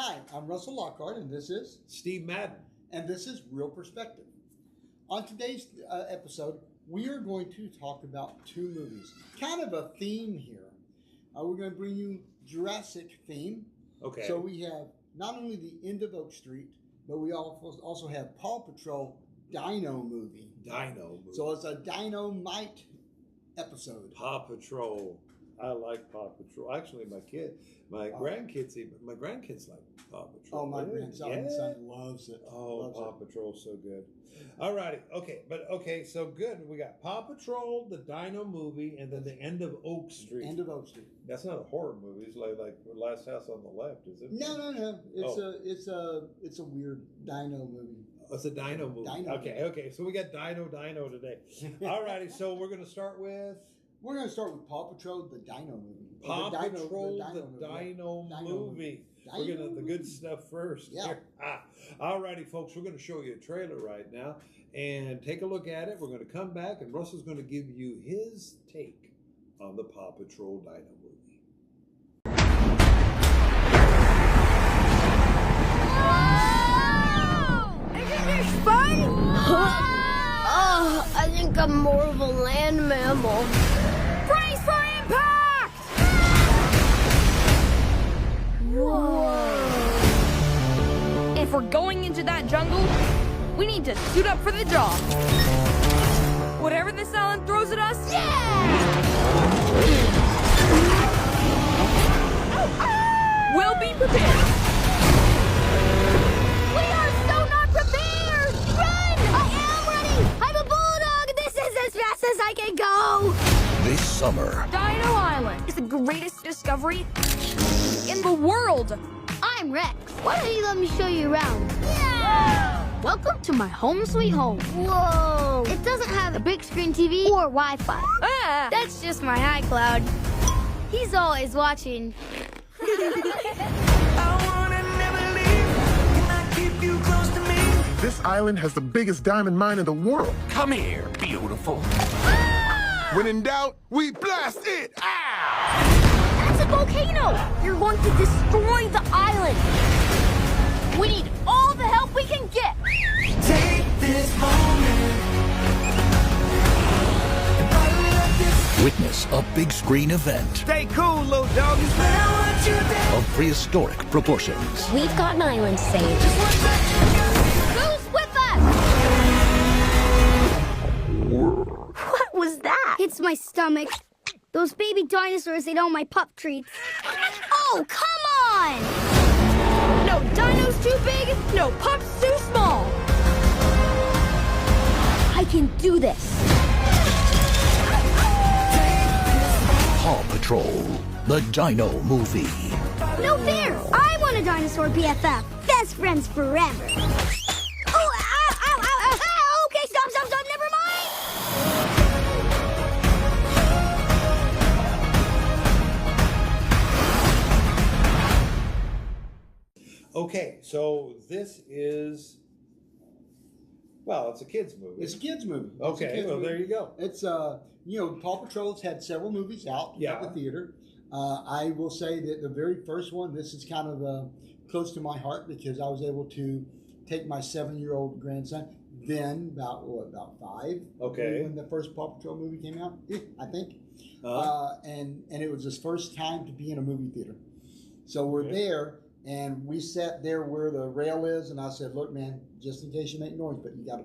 Hi, I'm Russell Lockhart, and this is Steve Madden. and this is Real Perspective. On today's episode, we are going to talk about two movies. Kind of a theme here. We're going to bring you Jurassic theme. Okay. So we have not only the End of Oak Street, but we also have Paw Patrol Dino movie. Dino movie. So it's a Dynamite episode. Paw Patrol. I like Paw Patrol. Actually, my grandkids like Paw Patrol. Oh, my grandson loves it. Paw Patrol's so good. All righty. Okay, so good. We got Paw Patrol, the Dino movie, and then the End of Oak Street. End of Oak Street. That's not a horror movie. It's like Last House on the Left, is it? No. It's a weird Dino movie. Oh, it's a Dino movie. Okay. So we got Dino today. All righty. So we're going to start with... We're going to start with Paw Patrol, the Dino movie. Paw Patrol, the Dino movie. We're going to the good stuff first. Yeah. All righty, folks. We're going to show you a trailer right now and take a look at it. We're going to come back, and Russell's going to give you his take on the Paw Patrol Dino movie. Whoa! Isn't this fun? Oh, I think I'm more of a land mammal. Brace for impact! Whoa. If we're going into that jungle, we need to suit up for the job. Whatever this island throws at us, we'll be prepared. We are so not prepared! Run! I am ready! I'm a bulldog! This is as fast as I can go! This summer, Dino Island is the greatest discovery in the world. I'm Rex. Why don't you let me show you around? Yeah! Welcome to my home sweet home. Whoa! It doesn't have a big screen TV or Wi-Fi. That's just my iCloud. He's always watching. This island has the biggest diamond mine in the world. come here, beautiful. When in doubt, we blast it out! That's a volcano! You're going to destroy the island! We need all the help we can get! Take this moment. Witness a big screen event Stay cool, little dog. of prehistoric proportions. We've got an island saved. Who's with us? What was that? It's my stomach. Those baby dinosaurs ate all my pup treats. Oh, come on! No dino's too big, no pup's too small. I can do this. Paw Patrol, the Dino movie. No fair! I want a dinosaur BFF. Best friends forever. Oh, ow, ow, ow, ow, ow. Okay, stop, never mind. Okay, so this is... Well, it's a kid's movie. It's a kids' movie. Okay, well, there you go. It's Paw Patrol's had several movies out at the theater. I will say that the very first one, this is kind of close to my heart because I was able to take my 7-year-old grandson, then about 5. Okay. When the first Paw Patrol movie came out, I think. And it was his first time to be in a movie theater. So we're there. And we sat there where the rail is, and I said, "Look, man, just in case you make noise, but you got to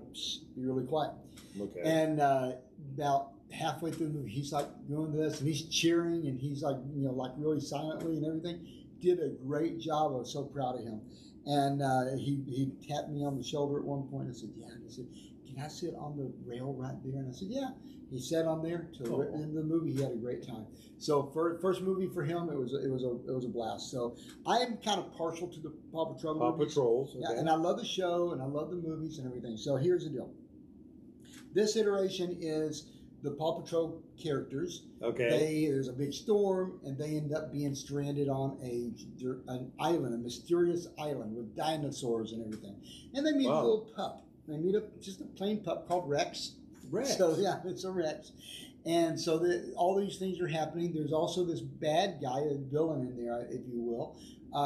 be really quiet." Okay. And about halfway through the movie, he's like doing this, and he's cheering, and he's like, like really silently and everything. Did a great job. I was so proud of him. And he tapped me on the shoulder at one point. I said, "Yeah." And he said, "Can I sit on the rail right there?" And I said, "Yeah." He sat on there till the end of the movie. He had a great time. So first movie for him, it was a blast. So I am kind of partial to the Paw Patrol movies. Paw Patrols. Okay. Yeah, and I love the show and I love the movies and everything. So here's the deal. This iteration is the Paw Patrol characters. Okay. There's a big storm and they end up being stranded on an island, a mysterious island with dinosaurs and everything. And they meet a little pup. They meet just a plain pup called Rex. Rex. So yeah, it's a Rex. And so all these things are happening. There's also this bad guy, a villain in there, if you will.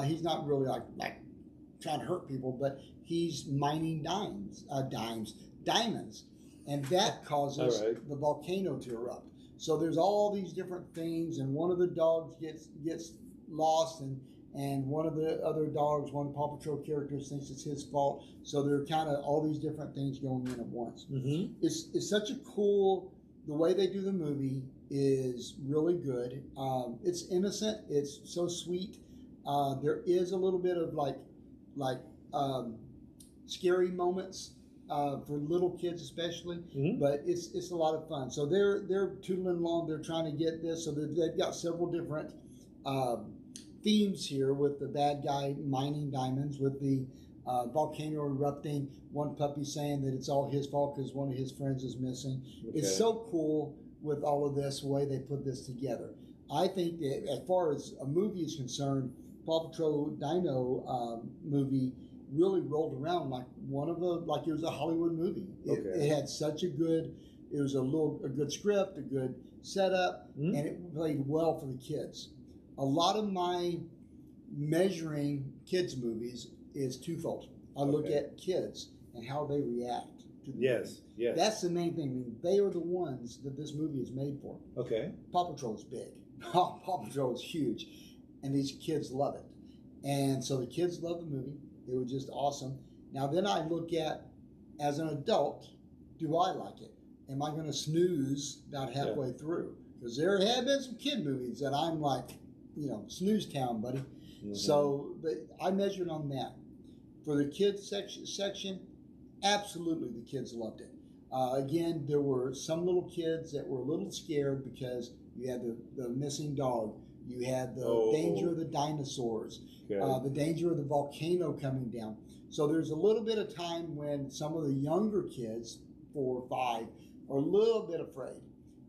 He's not really like trying to hurt people, but he's mining diamonds, and that causes the volcano to erupt. So there's all these different things, and one of the dogs gets lost, and one of the other dogs, one of the Paw Patrol characters, thinks it's his fault. So there are kind of all these different things going in at once. It's such a cool, the way they do the movie is really good. It's innocent. It's so sweet. There is a little bit of like scary moments for little kids especially, but it's a lot of fun. So they're tootling along. They're trying to get this. So they've got several different themes here, with the bad guy mining diamonds, with the volcano erupting, one puppy saying that it's all his fault because one of his friends is missing. It's so cool with all of this, the way they put this together. I think that as far as a movie is concerned, Paw Patrol Dino movie really rolled around like it was a Hollywood movie. It had such a good, it was a good script, a good setup, and it played well for the kids. A lot of my measuring kids movies is twofold. I look at kids and how they react to the movie. Yes. That's the main thing. I mean, they are the ones that this movie is made for. Paw Patrol is big. Paw Patrol is huge. And these kids love it. And so the kids love the movie. It was just awesome. Now then I look at, as an adult, do I like it? Am I going to snooze about halfway through? Because there have been some kid movies that I'm like, snooze town, buddy. So but I measured on that. For the kids section, absolutely the kids loved it. Again, there were some little kids that were a little scared because you had the missing dog. You had the danger of the dinosaurs, the danger of the volcano coming down. So there's a little bit of time when some of the younger kids, 4 or 5, are a little bit afraid.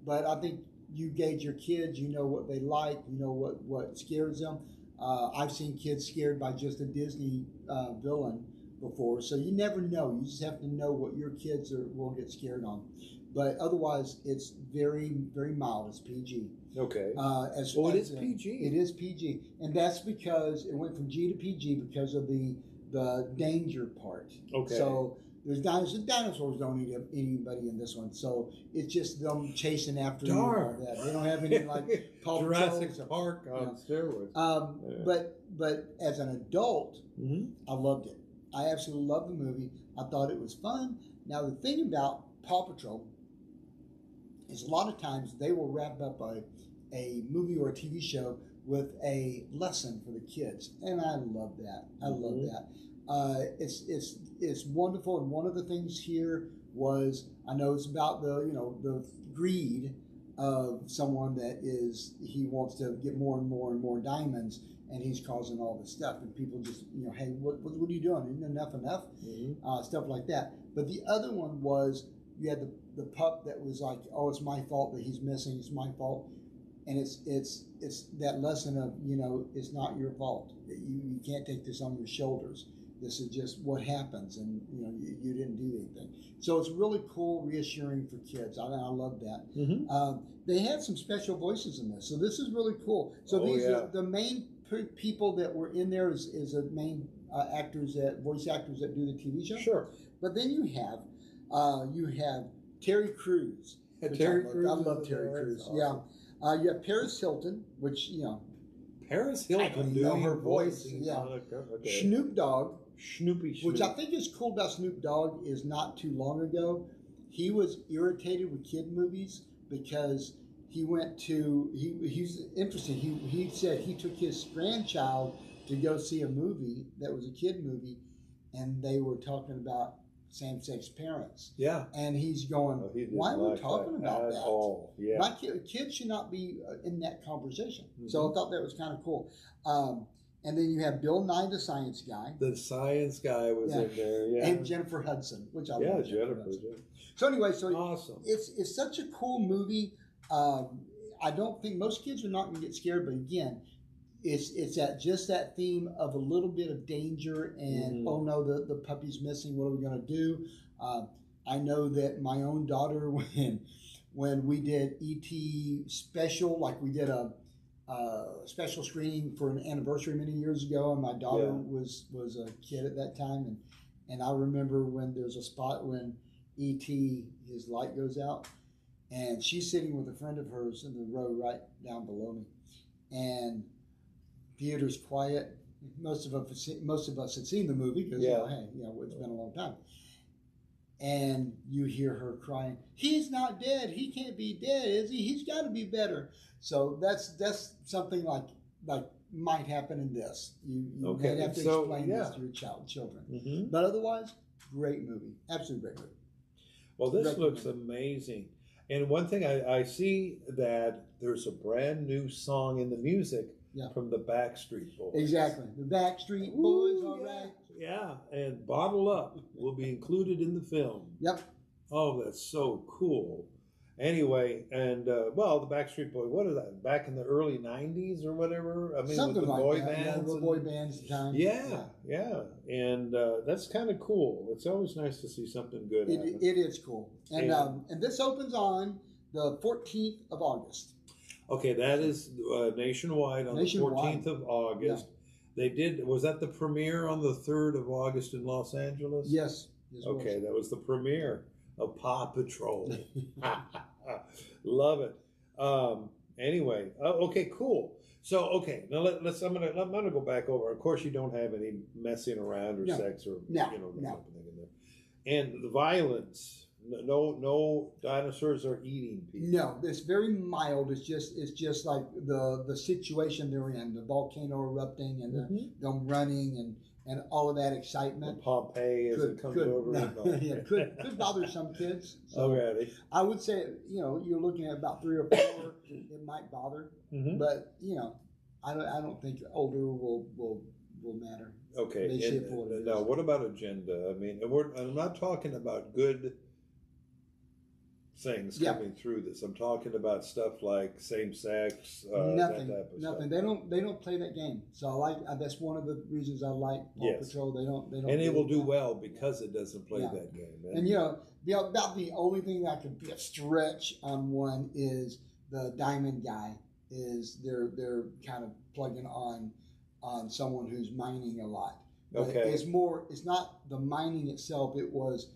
But I think you gauge your kids, you know what they like, you know what scares them. I've seen kids scared by just a Disney villain before, so you never know. You just have to know what your kids will get scared on. But otherwise, it's very, very mild. It's PG. It is PG. It is PG, and that's because it went from G to PG because of the danger part. So there's dinosaurs don't eat anybody in this one, so it's just them chasing after you and all that. They don't have any like Paw Jurassic Park on steroids. But as an adult, I loved it. I absolutely loved the movie. I thought it was fun. Now the thing about Paw Patrol is a lot of times they will wrap up a movie or a TV show with a lesson for the kids, and I love that. I love that. It's wonderful, and one of the things here was, I know it's about the greed of someone that he wants to get more and more and more diamonds, and he's causing all this stuff, and people just hey, what are you doing? Isn't enough? Stuff like that. But the other one was, you had the pup that was like, oh, it's my fault that he's missing. It's my fault. And it's that lesson of, it's not your fault. You can't take this on your shoulders. This is just what happens, and you didn't do anything. So it's really cool, reassuring for kids. I love that. They had some special voices in this, so this is really cool. So the main people that were in there is the main voice actors that do the TV show. Sure. But then you have Terry Crews. Terry Crews. I love Terry Crews. Awesome. Yeah. You have Paris Hilton, which Paris Hilton doing her voice. Snoop Dogg. Snoopy. Which I think is cool about Snoop Dogg is, not too long ago, he was irritated with kid movies because he's interesting. He said he took his grandchild to go see a movie that was a kid movie, and they were talking about same-sex parents. Yeah. And he's going, why are we talking about that? All. Yeah. My kids should not be in that conversation. So I thought that was kind of cool. And then you have Bill Nye, the science guy. The science guy was in there, yeah. And Jennifer Hudson, which I love. Yeah, Jennifer. So anyway, awesome. It's such a cool movie. I don't think most kids are not going to get scared, but again, it's that theme of a little bit of danger and oh no, the puppy's missing. What are we going to do? I know that my own daughter, when we did ET special, like we did a special screening for an anniversary many years ago, and my daughter Yeah. was a kid at that time, and I remember when there's a spot when E.T. his light goes out, and she's sitting with a friend of hers in the row right down below me, and theater's quiet. Most of us had seen the movie because hey, it's been a long time. And you hear her crying, "He's not dead. He can't be dead, is he? He's got to be better." So that's something like might happen in this. You Okay, may have to so, explain yeah. this to your children. Mhm. But otherwise, great movie. Absolutely great movie. Well, this Recommend. looks amazing. And one thing I see that there's a brand new song in the music Yeah. from the Backstreet Boys. Exactly. The Backstreet Boys, Ooh, all yeah. right. Yeah, and Bottle Up will be included in the film. Yep. Oh, that's so cool. Anyway, and well, the Backstreet Boys, what is that? Back in the early 90s or whatever? I mean, Something with the like boy that. bands. The and- boy bands at the time. Yeah. And that's kind of cool. It's always nice to see something good happen. It is cool. And this opens on the 14th of August. Okay, that is nationwide on Nationwide. the 14th of August. They did, was that the premiere on the 3rd of August in Los Angeles? Yes. Yes, it was. Okay, that was the premiere of Paw Patrol. Love it. Anyway, okay, cool. So, okay, now I'm gonna go back over. Of course, you don't have any messing around or No. sex or No. that No. type of thing in there. And the violence. No dinosaurs are eating people. No, it's very mild. It's just like the situation they're in, the volcano erupting and them running and all of that excitement. Pompeii as it comes over. Yeah, could bother some kids. So Okay. I would say, you're looking at about 3 or 4. It might bother, Mhm. but I don't think older will matter. Okay. They see it for what it now, is. what about agenda? I mean, I'm not talking about good things Yeah. coming through this. I'm talking about stuff like same sex. Nothing. That type of Nothing. stuff. They don't play that game. So that's one of the reasons I like Paw Yes. Patrol. They don't. And it will do well because it doesn't play Yeah. that game. And about the only thing that could be a stretch on one is the Diamond guy. Is they're kind of plugging on someone who's mining a lot. But Okay. it's not the mining itself. It was,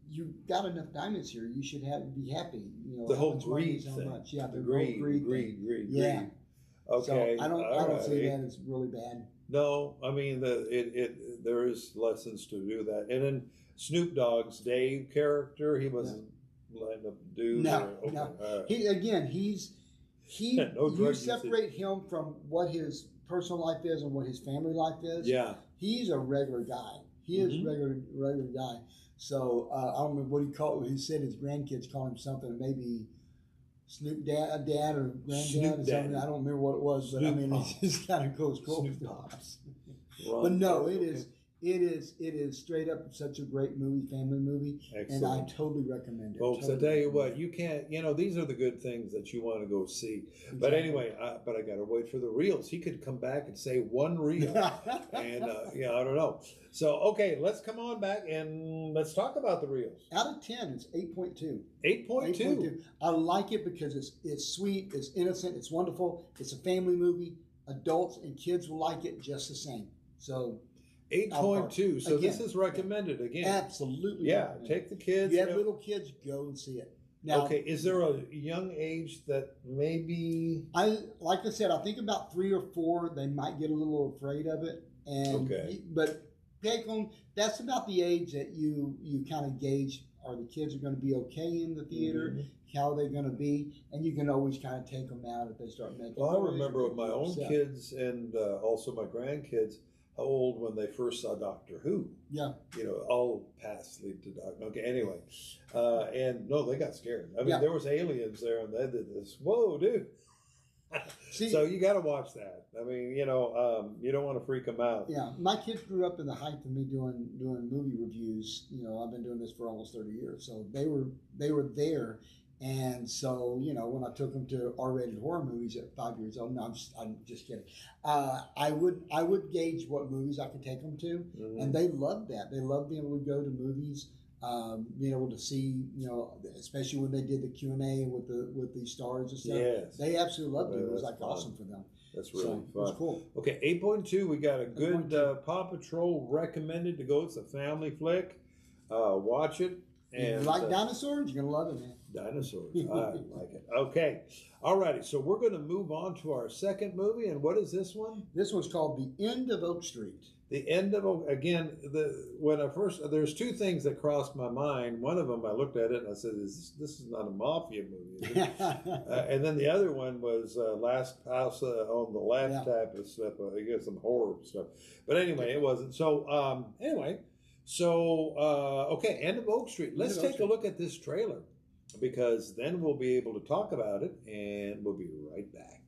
you got enough diamonds here. You should be happy. The whole how much money greed is how thing. much. Yeah, the whole greed. thing. Yeah. Okay. So I don't all see right. that as really bad. No, I mean there is lessons to do that. And then Snoop Dogg's Dave character, he wasn't letting them do. No, okay, no. all right. No drug You usage. separate him from what his personal life is and what his family life is. Yeah. He's a regular guy. He is regular guy. So I don't remember what he called. He said his grandkids call him something, maybe Snoop Dad or Granddad Snoop or something. Daddy. I don't remember what it was, but I Snoop mean, Pops. it's just kind of goes cool. Snoop Pops. But no, it is straight up such a great movie, family movie, and I Excellent. totally recommend it. Folks, I Totally tell you what, recommend you can't, these are the good things that you want to go see. But Exactly. anyway, but I got to wait for the reels. He could come back and say one reel. it. And, I don't know. So, okay, let's come on back and let's talk about the reels. Out of 10, it's 8.2. 8.2. I like it because it's sweet, it's innocent, it's wonderful. It's a family movie. Adults and kids will like it just the same. So 8.2. So this Again. is recommended again. absolutely, Yeah, recommend take the it. kids. You have little kids, go and see it. Now, Okay, is there a young age that maybe? like I said, I think about 3 or 4, they might get a little afraid of it. And Okay. but take them. That's about the age that you kind of gauge, are the kids are going to be okay in the theater? Mhm. How are they going to be? And you can always kind of take them out if they start making Well, I noise or remember with get my own upset. kids and also my grandkids, how old when they first saw Doctor Who. Yeah. All paths lead to Doctor. Okay, anyway. And no, they got scared. I mean, Yeah. there was aliens there and they did this. Whoa, dude. See, So you got to watch that. I mean, you don't want to freak them out. yeah, my kids grew up in the height of me doing movie reviews. I've been doing this for almost 30 years, so they were there. And so, when I took them to R-rated horror movies at 5 years old, no, I'm just kidding. I would gauge what movies I could take them to, Mhm. and they loved that. They loved being able to go to movies being able to see, especially when they did the Q&A with the stars and stuff. Yes. They absolutely loved it. It was That's like fun. awesome for them. That's really It fun. was cool. Okay, 8.2, we got a good 8.2. Paw Patrol recommended to go. It's a family flick. Watch it. If you And like dinosaurs, you're going to love it, man. dinosaurs. I like it. Okay. All righty. So we're going to move on to our second movie. And what is this one? This one's called The End of Oak Street. The End of, again, there's two things that crossed my mind. One of them, I looked at it and I said, this is not a mafia movie, is it? And then the other one was Last House on the Left type of stuff. I guess some horror stuff. But anyway, it wasn't. So, okay, End of Oak Street. Let's take a look at this trailer, because then we'll be able to talk about it, and we'll be right back.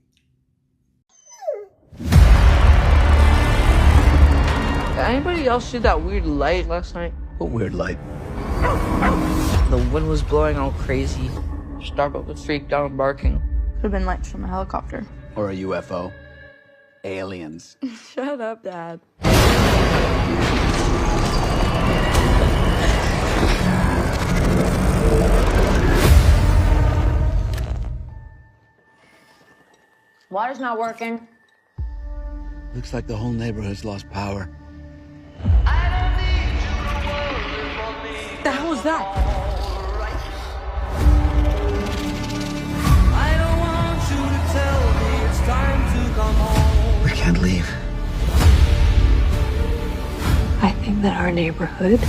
Anybody else see that weird light last night? What weird light? The wind was blowing all crazy. Starbuck was freaked out and barking. Could have been lights from a helicopter. Or a UFO. Aliens. Shut up, Dad. Water's not working. Looks like the whole neighborhood's lost power. What the hell is that? I don't want you to tell me it's time to come home. We can't leave. I think that our neighborhood,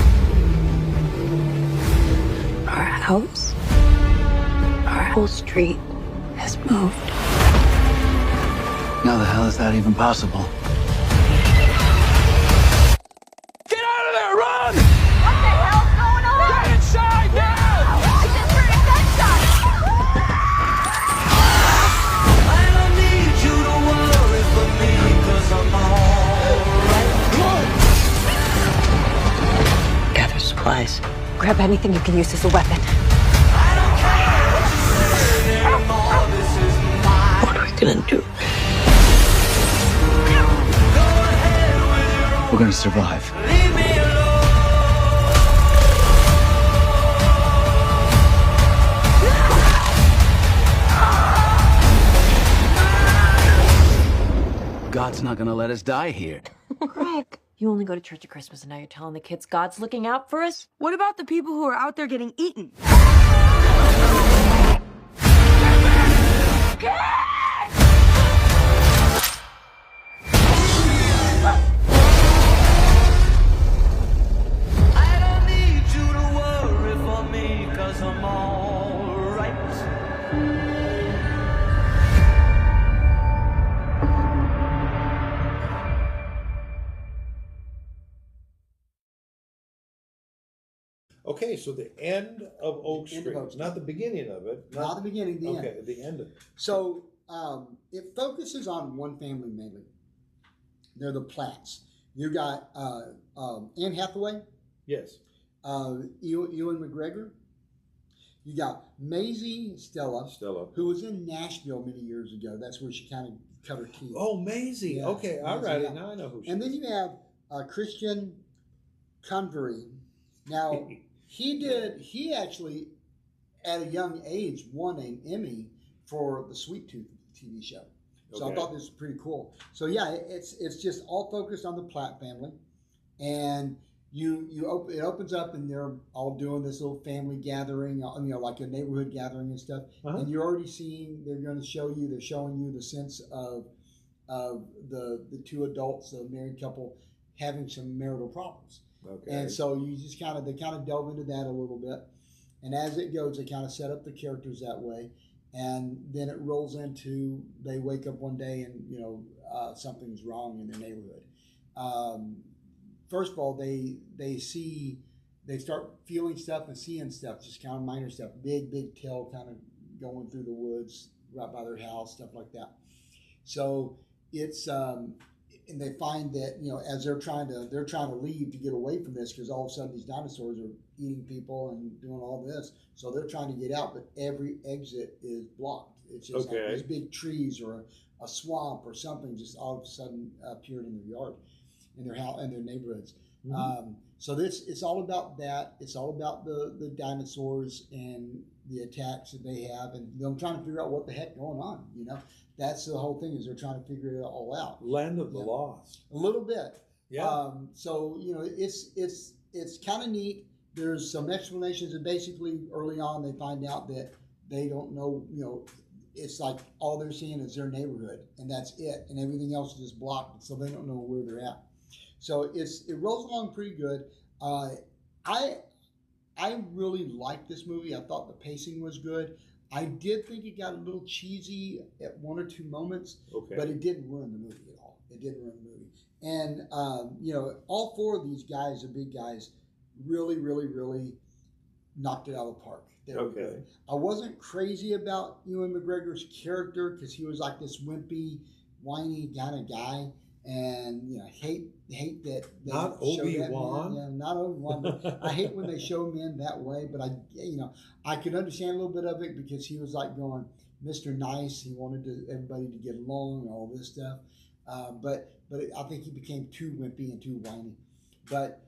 our house, our whole street has moved. How the hell is that even possible? Get out of there! Run! What the hell's going on? Get inside now! I just heard a gunshot! I don't need you to worry for me, 'cause I'm alright. Gather supplies. Grab anything you can use as a weapon. I don't care what you say anymore. This is mine. What are we gonna do? We're gonna survive. Leave me alone. God's not gonna let us die here. Greg, you only go to church at Christmas and now you're telling the kids God's looking out for us? What about the people who are out there getting eaten? I don't need you to worry for me, 'cause I'm alright. Okay, so the End of Oak End of Street. Oak Street. Not the beginning of it. Not the beginning, the end. Okay, the end of it. So it focuses on one family mainly. They're the Platts. You got Anne Hathaway, Yes. Ewan McGregor. You got Maisie Stella, who was in Nashville many years ago. That's where she kind of cut her teeth. Oh, Maisie. Yeah, Okay, all Maisie, right. yeah. Now I know who she And is. then you have Christian Convery. Now he actually at a young age won an Emmy for the Sweet Tooth TV show. So I Okay. thought this was pretty cool. So yeah, it's just all focused on the Platt family, and it opens up and they're all doing this little family gathering, like a neighborhood gathering and stuff. Uh-huh. And you're already seeing they're showing you the sense of the two adults, the married couple, having some marital problems. Okay. And so they kind of delve into that a little bit. And as it goes, they kind of set up the characters that way. And then it rolls into they wake up one day and, something's wrong in their neighborhood. First of all, they start feeling stuff and seeing stuff, just kind of minor stuff, big tail kind of going through the woods right by their house, stuff like that. So it's, and they find that as they're trying to leave to get away from this, because all of a sudden these dinosaurs are eating people and doing all this, so they're trying to get out, but every exit is blocked. It's just like these big trees or a swamp or something just all of a sudden appeared in their yard, in their house, in their neighborhoods. So it's all about that. It's all about the dinosaurs and the attacks that they have, and them trying to figure out what the heck going on. That's the whole thing, is they're trying to figure it all out. Land of the Lost. A little bit. Yeah. So it's kind of neat. There's some explanations, and basically early on they find out that they don't know. It's like all they're seeing is their neighborhood, and that's it, and everything else is just blocked, so they don't know where they're at. So it rolls along pretty good. I really liked this movie. I thought the pacing was good. I did think it got a little cheesy at one or two moments, but it didn't ruin the movie at all. It didn't ruin the movie. And, all four of these guys are big guys, really, really, really knocked it out of the park. They were good. I wasn't crazy about Ewan McGregor's character because he was like this wimpy, whiny kind of guy. And, hate that they not Obi-Wan. Yeah, not Obi-Wan. But I hate when they show men that way. But I could understand a little bit of it because he was like going Mr. Nice. He wanted everybody to get along and all this stuff. But I think he became too wimpy and too whiny. But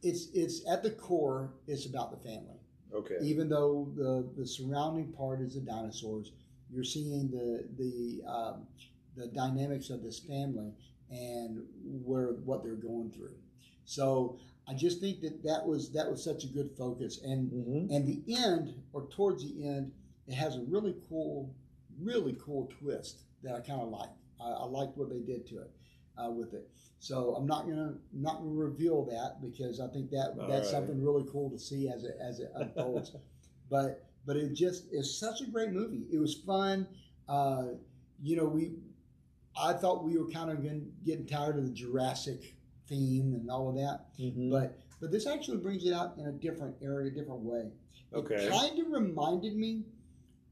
it's at the core, it's about the family. Okay. Even though the surrounding part is the dinosaurs, you're seeing the dynamics of this family and what they're going through. So I just think that was such a good focus. And and the end, or towards the end, it has a really cool twist that I kind of like. I liked what they did to it with it. So I'm not gonna reveal that because I think that's something really cool to see as it unfolds. but it's such a great movie. It was fun. I thought we were kind of getting tired of the Jurassic theme and all of that, but this actually brings it out in a different area, a different way. Okay. It kind of reminded me.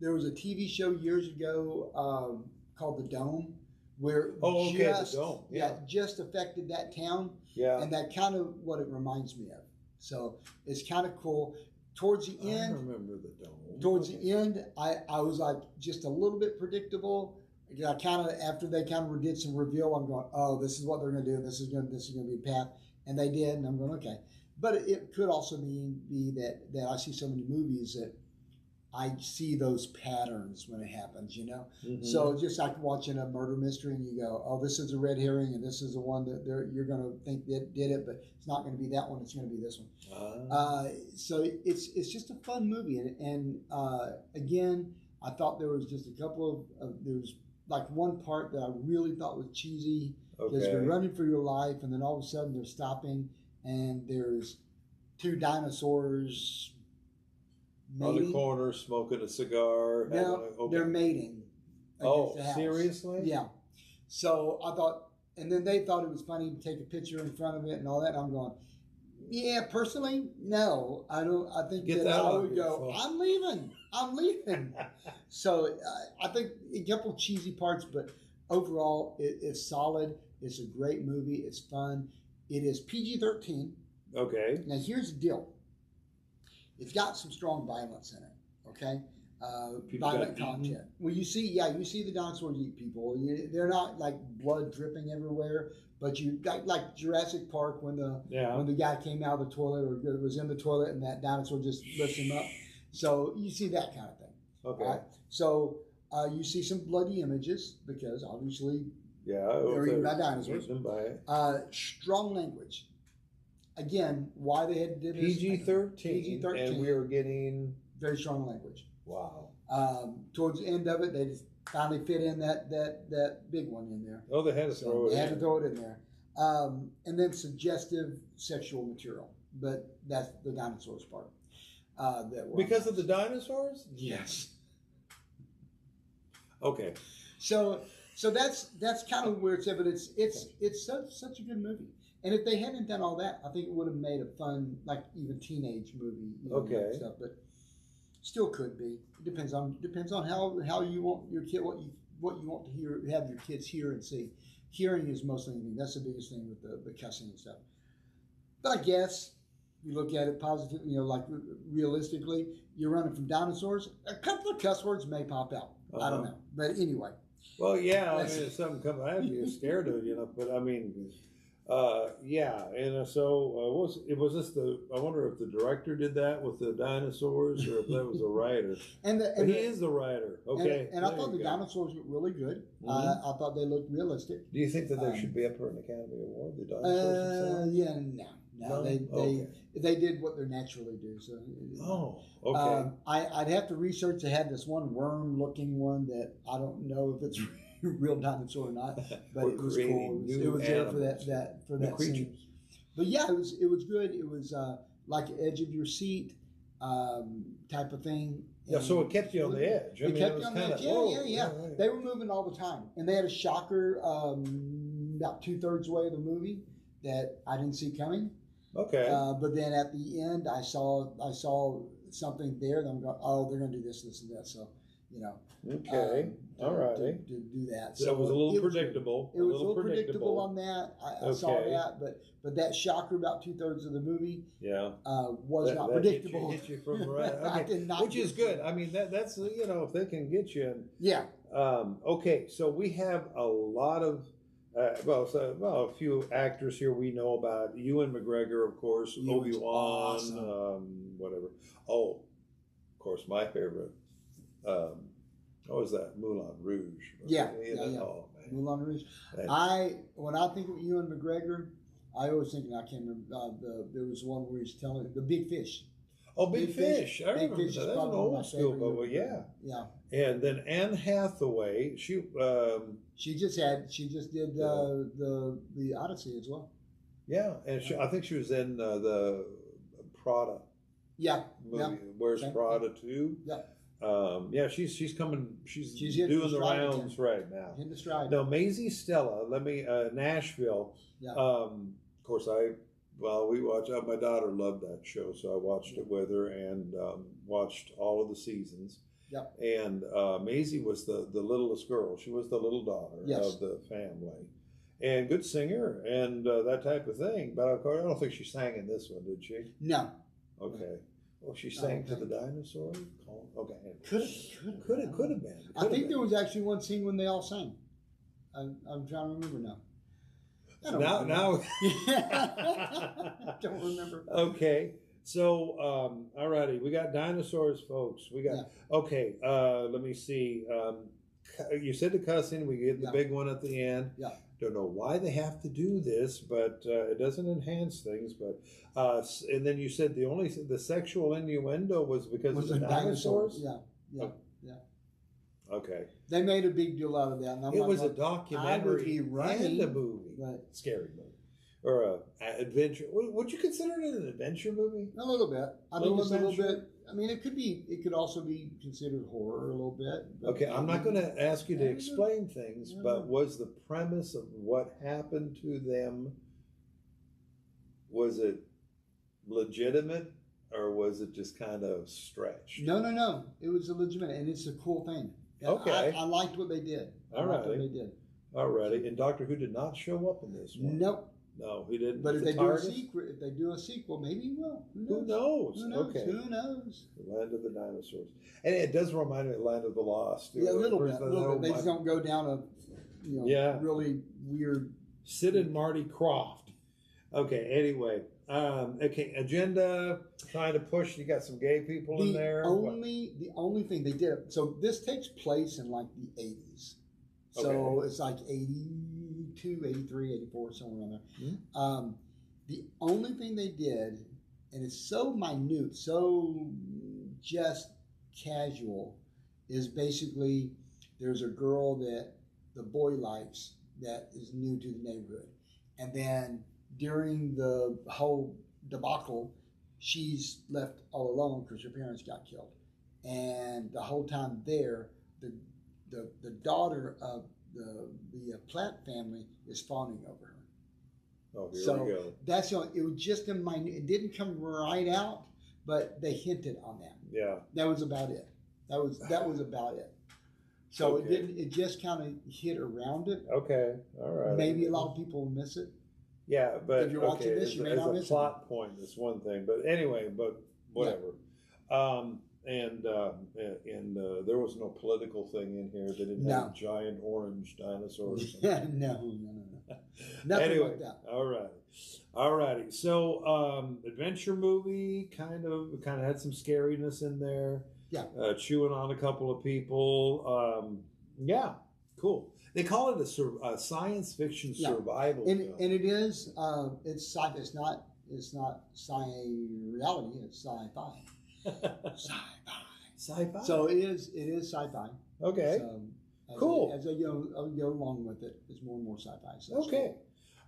There was a TV show years ago called The Dome, where The Dome. just affected that town. Yeah. And that kind of what it reminds me of. So it's kind of cool. Towards the end, I remember The Dome. Towards the end, I was like just a little bit predictable. I kind of, after they kind of did some reveal, I'm going, oh, this is what they're going to do. This is going to be a path, and they did, and I'm going, okay. But it could also be that I see so many movies that I see those patterns when it happens, So just like watching a murder mystery, and you go, oh, this is a red herring, and this is the one that you're going to think that did it, but it's not going to be that one. It's going to be this one. So it's just a fun movie, and again, I thought there was just a couple of there was like one part that I really thought was cheesy. Because you're running for your life, and then all of a sudden they're stopping, and there's two dinosaurs mating. On the corner, smoking a cigar. They're mating. Oh, seriously? Yeah. So I thought, and then they thought it was funny to take a picture in front of it and all that. And I'm going, yeah, personally, no, I don't. I think that I would go, I'm leaving. So I think a couple cheesy parts, but overall, it's solid. It's a great movie. It's fun. It is PG-13. Okay. Now here's the deal. It's got some strong violence in it. Okay. Violent content. Well, you see the dinosaurs eat people. They're not like blood dripping everywhere, but you like Jurassic Park when the guy came out of the toilet or was in the toilet and that dinosaur just lifts him up. So you see that kind of thing. Okay. Right? So you see some bloody images because obviously they're eaten by dinosaurs. Strong language. Again, why they had to do this? PG-13. And we are getting very strong language. Wow. Towards the end of it, they just finally fit in that big one in there. Oh, they had to throw it in. They had to throw it in there. And then suggestive sexual material. But that's the dinosaurs part. Because of the dinosaurs? Yes. Okay. So that's kind of where it's at, but it's such a good movie. And if they hadn't done all that, I think it would have made a fun, like even teenage movie. And stuff, but still could be. It depends on how you want your kid, what you want to have your kids hear and see. Hearing is mostly anything. That's the biggest thing with the cussing and stuff. But I guess you look at it positively, like realistically, you're running from dinosaurs. A couple of cuss words may pop out. I don't know, but anyway. Well, yeah. I mean, if something comes, I'd be scared of, but I mean. Yeah, and so was this the? I wonder if the director did that with the dinosaurs, or if that was a writer. But he is the writer. Okay, and I thought the dinosaurs looked really good. Mm-hmm. I thought they looked realistic. Do you think that they should be up for an Academy Award? The dinosaurs themselves? Yeah, no. They did what they naturally do. So. Oh, okay. I'd have to research. They had this one worm-looking one that I don't know if it's real dinosaur or not, but it was cool. It was there for that scene. But yeah, it was good. It was like edge of your seat type of thing. Yeah, so it kept you on the edge. It kept you on the edge. Yeah. Right. They were moving all the time, and they had a shocker about 2/3 way of the movie that I didn't see coming. Okay. But then at the end, I saw something there. That I'm going, oh, they're going to do this, this, and that. So, Okay. All right. To do that. So it was a little predictable. It was a little predictable on that. I saw that, but that shocker about 2/3 of the movie, was not predictable. Hit you from right. Okay. Which is good. I mean, that's if they can get you. Yeah. Okay, so we have a lot of. A few actors here we know about. Ewan McGregor, of course. Obi-Wan, awesome. Whatever. Oh, of course, my favorite. What was that? Moulin Rouge. Yeah. Oh, man. Moulin Rouge. When I think of Ewan McGregor, I always think, I can't remember, there was one where he's telling the Big Fish. Oh, Big Fish. I remember that. That's an old school, but yeah. Yeah. And then Anne Hathaway, she just did the Odyssey as well. Yeah, and I think she was in the Prada. Yeah. Movie. Yeah. Where's Prada 2? Yeah. She's coming. She's doing the rounds right now. In the stride. No, Maisie Stella. Nashville. Yeah. Of course, we watched. My daughter loved that show, so I watched it with her and watched all of the seasons. Yeah. And Maisie was the littlest girl. She was the little daughter of the family, and good singer and that type of thing. But of course, I don't think she sang in this one, did she? No. Okay. Well, she sang to the dinosaur. Okay. Could have been. I think there was actually one scene when they all sang. I'm trying to remember now. Now. Don't remember. Okay. So, all righty. We got dinosaurs, folks. We got, okay. Let me see. You said the cussing. We get the big one at the end. Yeah. Don't know why they have to do this, but it doesn't enhance things. But and then you said the sexual innuendo was because of the dinosaurs. Yeah. Okay. They made a big deal out of that. And it was a documentary and a movie, scary movie, or an adventure. Would you consider it an adventure movie? A little bit. I mean, just a little bit. I mean, it could also be considered horror a little bit. Okay, I'm not going to ask you to explain things, but was the premise of what happened to them, was it legitimate or was it just kind of stretched? No. It was a legitimate, and it's a cool thing. Okay. I liked what they did. All righty. And Doctor Who did not show up in this one. Nope. No, he didn't. But if they do a sequel, maybe he will. Who knows? Okay. Who knows? The Land of the Dinosaurs, and it does remind me of Land of the Lost. Yeah, a little bit. They just don't go down a really weird. Sid and Marty Croft. Okay. Anyway. Okay. Agenda. Trying to push. You got some gay people in there. The only thing they did. So this takes place in like the 80s. So it's like 82, 83, 84, somewhere around there. Mm-hmm. The only thing they did, and it's so minute, so just casual, is basically there's a girl that the boy likes that is new to the neighborhood. And then during the whole debacle, she's left all alone because her parents got killed. And the whole time there, the daughter of the Platt family is fawning over her. Oh, here we go. That's it was just a minute. It didn't come right out, but they hinted on that. Yeah, that was about it. That was about it. So it didn't. It just kind of hit around it. Okay, all right. Maybe a lot of people will miss it. Yeah, but if you're watching this, you may not miss it. As a plot point, it's one thing, but anyway, but whatever. Yeah. And there was no political thing in here. They didn't have giant orange dinosaurs. No. Nothing Anyway, like that. All righty. So, adventure movie, kind of had some scariness in there. Yeah. Chewing on a couple of people. Yeah, cool. They call it a science fiction survival film. And it is. It's sci. It's not reality. It's sci-fi. Sci-fi. So it is sci-fi. Okay. So, cool. As I go along with it, it's more and more sci-fi. So Okay.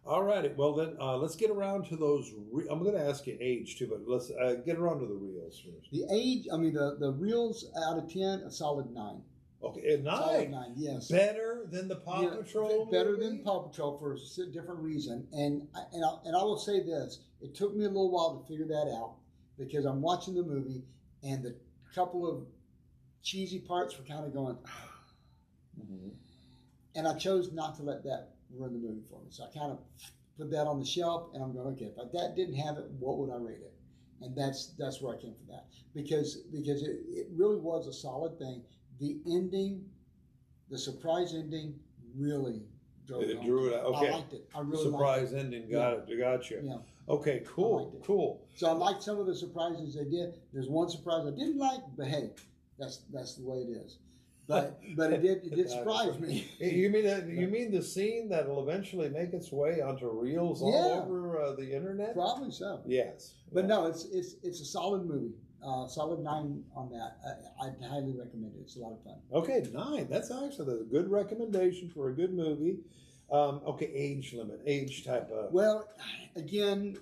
All righty. Well, then let's get around to those. I'm going to ask you age too, but let's get around to the reels first. The age, the reels out of 10, a solid 9. Okay, a 9. Solid 9, yes. Better than the Paw Patrol. Better than Paw Patrol for a different reason. And I will say this: it took me a little while to figure that out because I'm watching the movie and the couple of cheesy parts were kind of going. Mm-hmm. And I chose not to let that ruin the movie for me. So I kind of put that on the shelf, and I'm going, okay, if that didn't have it, what would I rate it? And that's where I came from that because it really was a solid thing. The ending, the surprise ending, really drove it. Drew it out. Okay. I liked it. I really surprise liked it. ending. Got it. Gotcha. Yeah. Okay. Cool. Cool. So I liked some of the surprises they did. There's one surprise I didn't like, but hey, that's the way it is. But it did surprise me. You mean the scene that'll eventually make its way onto reels all over the internet? Probably so. Yes. But no, it's a solid movie. Solid 9 on that. I'd highly recommend it. It's a lot of fun. Okay, 9. That's actually a good recommendation for a good movie. Okay, age limit, age type of. Well, again,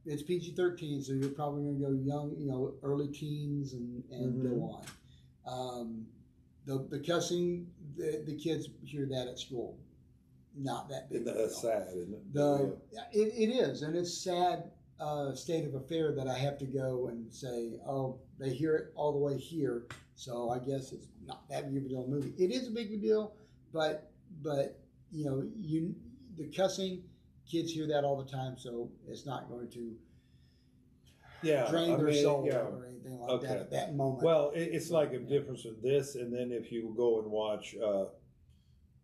it's PG-13, so you're probably going to go young, early teens and go on. The cussing, the kids hear that at school. Not that big. That's sad, isn't it? It is, and it's sad. State of affair that I have to go and say, oh, they hear it all the way here, so I guess it's not that big of a deal movie. It is a big deal, but the cussing, kids hear that all the time, so it's not going to drain their soul or anything like that at that moment. Well, it's like a difference in this, and then if you go and watch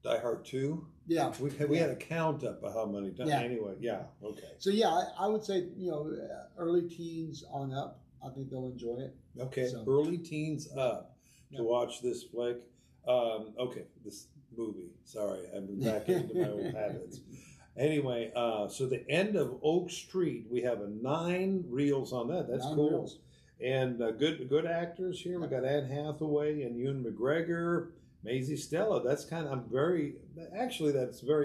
Die Hard 2. Yeah. We had a count up of how many times. Yeah. Anyway, yeah, okay. So, yeah, I would say, early teens on up, I think they'll enjoy it. Okay, so. Early teens up to watch this flick. Okay, this movie. Sorry, I've been back into my old habits. Anyway, so the end of Oak Street, we have a 9 reels on that. That's 9 cool. reels. And good actors here. We got Anne Hathaway and Ewan McGregor. Maisie Stella, that's very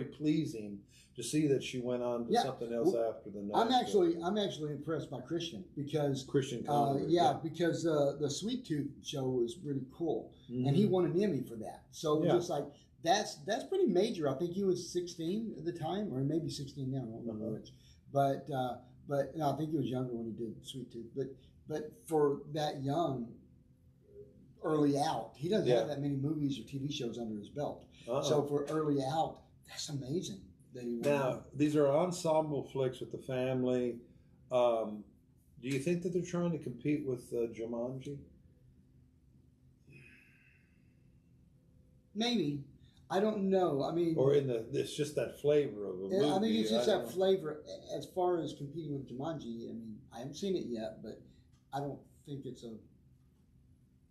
pleasing to see that she went on to something else after the next. I'm actually impressed by Christian because Christian because the Sweet Tooth show was really cool, and he won an Emmy for that. So just like that's pretty major. I think he was 16 at the time, or maybe 16 now. I don't remember which, but no, I think he was younger when he did Sweet Tooth. But for that young. Early out, he doesn't have that many movies or TV shows under his belt. So for early out, that's amazing. That he now these are ensemble flicks with the family. Do you think that they're trying to compete with Jumanji? Maybe. I don't know. I mean, or it's just that flavor of a movie. I think it's just that flavor. As far as competing with Jumanji, I mean, I haven't seen it yet, but I don't think it's a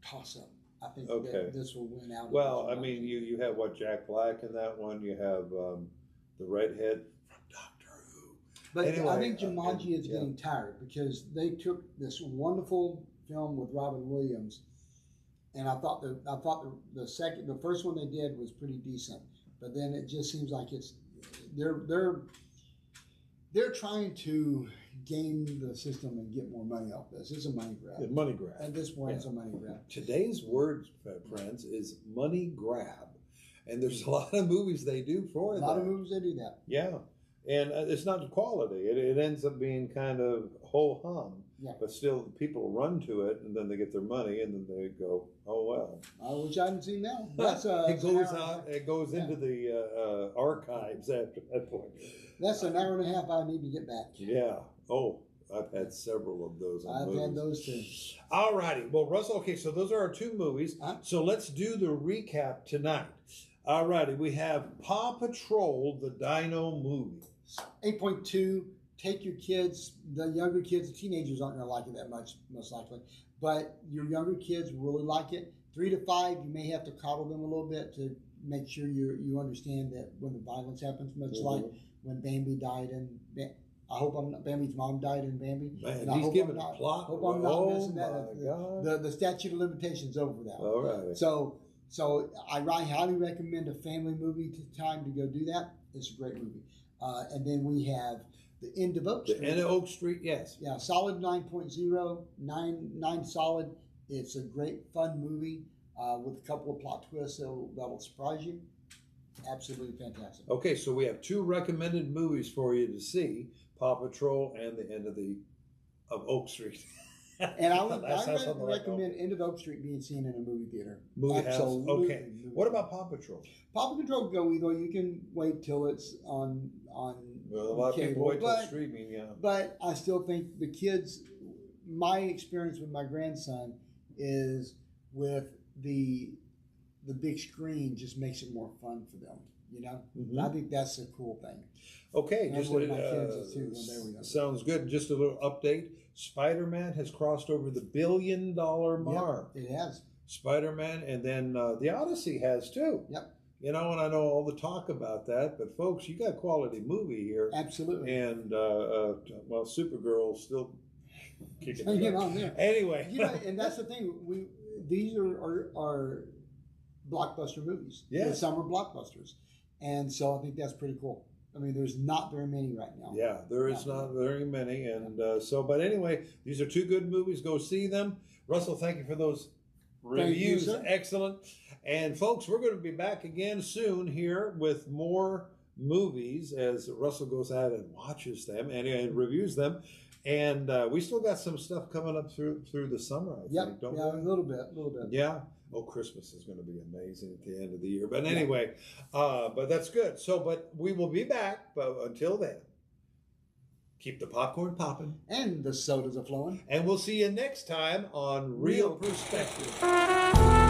toss-up. I think that this will win out. Well, I mean, you have Jack Black in that one. You have the redhead from Doctor Who. But anyway, I think Jumanji is getting tired because they took this wonderful film with Robin Williams, and I thought the first one they did was pretty decent, but then it just seems like they're trying to game the system and get more money off this. It's a money grab. Yeah, money grab. At this point, it's a money grab. Today's word, friends, is money grab. And there's a lot of movies they do for that. A lot of movies they do that. Yeah. And it's not quality. It ends up being kind of ho-hum. Yeah. But still, people run to it, and then they get their money, and then they go, oh, well. Which I haven't seen now. It goes into the archives after that point. That's an hour and a half I need to get back. Yeah. Oh, I've had several of those. I've had those too. All righty. Well, Russell, okay, so those are our 2 movies. So let's do the recap tonight. All righty, we have Paw Patrol, the Dino movie. 8.2. Take your kids, the younger kids, the teenagers aren't going to like it that much, most likely. But your younger kids really like it. 3 to 5, you may have to coddle them a little bit to make sure you understand that when the violence happens, much like when Bambi died I hope Bambi's mom died in Bambi. Man, and he's giving a plot. Hope I'm not messing that God. up. The statute of limitations over that. All right. So I highly recommend a family movie time to go do that. It's a great movie. And then we have The End of Oak Street. The End of Oak Street, yes. Yeah, solid 9.0, 9 solid. It's a great, fun movie with a couple of plot twists that'll surprise you. Absolutely fantastic. Okay, so we have 2 recommended movies for you to see: Paw Patrol and The End of Oak Street. And I would recommend End of Oak Street being seen in a movie theater. Movie Absolutely. house. Okay. What about Paw Patrol? Paw Patrol go either. You can wait till it's on. Well, a lot of people wait till streaming. Yeah. But I still think the kids. My experience with my grandson is with the big screen just makes it more fun for them. You know, I think that's a cool thing. Okay, and just my kids too, when they were young. Sounds good. Just a little update. Spider-Man has crossed over the $1 billion mark. Yep, it has. Spider-Man, and then the Odyssey has too. Yep. You know, and I know all the talk about that, but folks, you got a quality movie here. Absolutely. And well, Supergirl's still kicking it on there. Anyway, you know, and that's the thing. These are blockbuster movies. Yeah. Some are blockbusters, and so I think that's pretty cool. I mean, there's not very many right now. Yeah, there is not very many, and but anyway, these are 2 good movies. Go see them. Russell, thank you for those reviews. Thank you, sir. Excellent. And folks, we're going to be back again soon here with more movies as Russell goes out and watches them and reviews them. And we still got some stuff coming up through the summer, I think, don't we? A little bit. Yeah. Oh, Christmas is going to be amazing at the end of the year. But anyway, but that's good. So, but we will be back. But until then, keep the popcorn popping. And the sodas are flowing. And we'll see you next time on Real Perspective.